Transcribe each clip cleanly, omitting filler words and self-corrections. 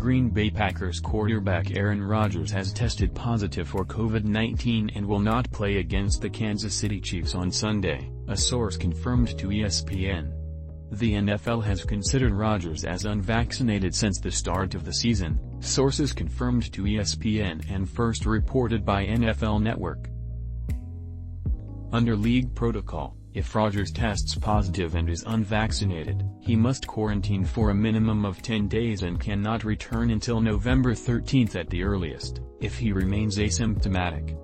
Green Bay Packers quarterback Aaron Rodgers has tested positive for COVID-19 and will not play against the Kansas City Chiefs on Sunday, a source confirmed to ESPN. The NFL has considered Rodgers as unvaccinated since the start of the season, sources confirmed to ESPN and first reported by NFL Network. Under league protocol, if Rodgers tests positive and is unvaccinated, he must quarantine for a minimum of 10 days and cannot return until November 13 at the earliest, if he remains asymptomatic.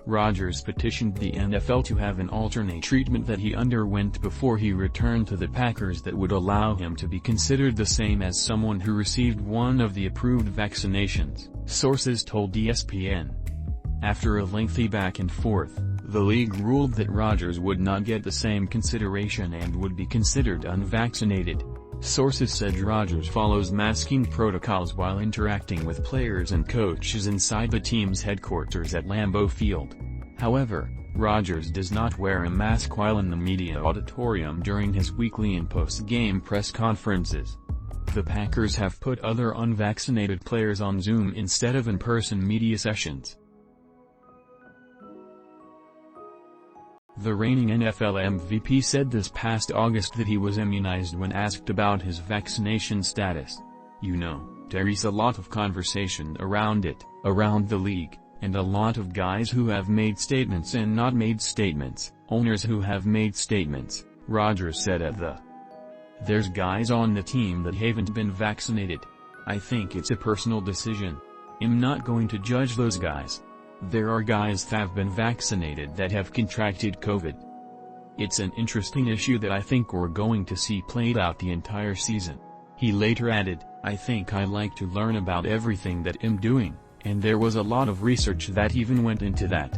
Rodgers petitioned the NFL to have an alternate treatment that he underwent before he returned to the Packers that would allow him to be considered the same as someone who received one of the approved vaccinations, sources told ESPN. After a lengthy back and forth, the league ruled that Rodgers would not get the same consideration and would be considered unvaccinated. Sources said Rodgers follows masking protocols while interacting with players and coaches inside the team's headquarters at Lambeau Field. However, Rodgers does not wear a mask while in the media auditorium during his weekly and post-game press conferences. The Packers have put other unvaccinated players on Zoom instead of in-person media sessions. The reigning NFL MVP said this past August that he was immunized when asked about his vaccination status. "You know, there's a lot of conversation around it, around the league, and a lot of guys who have made statements and not made statements, owners who have made statements," Rodgers said at the. "There's guys on the team that haven't been vaccinated. I think it's a personal decision. I'm not going to judge those guys. There are guys that have been vaccinated that have contracted COVID. It's an interesting issue that I think we're going to see played out the entire season." He later added, "I think I like to learn about everything that I'm doing, and there was a lot of research that even went into that.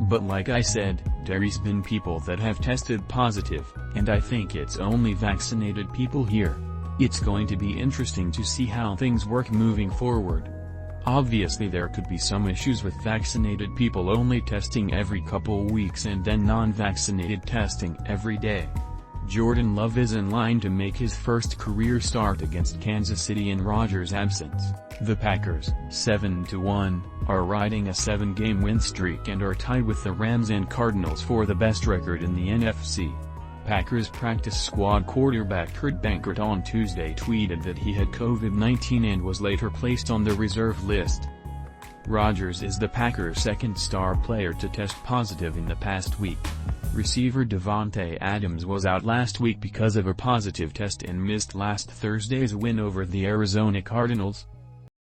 But like I said, there's been people that have tested positive, and I think it's only vaccinated people here. It's going to be interesting to see how things work moving forward. Obviously there could be some issues with vaccinated people only testing every couple weeks and then non-vaccinated testing every day." Jordan Love is in line to make his first career start against Kansas City in Rodgers' absence. The Packers, 7-1, are riding a 7-game win streak and are tied with the Rams and Cardinals for the best record in the NFC. Packers practice squad quarterback Kurt Benkert on Tuesday tweeted that he had COVID-19 and was later placed on the reserve list. Rodgers is the Packers' second star player to test positive in the past week. Receiver Davante Adams was out last week because of a positive test and missed last Thursday's win over the Arizona Cardinals.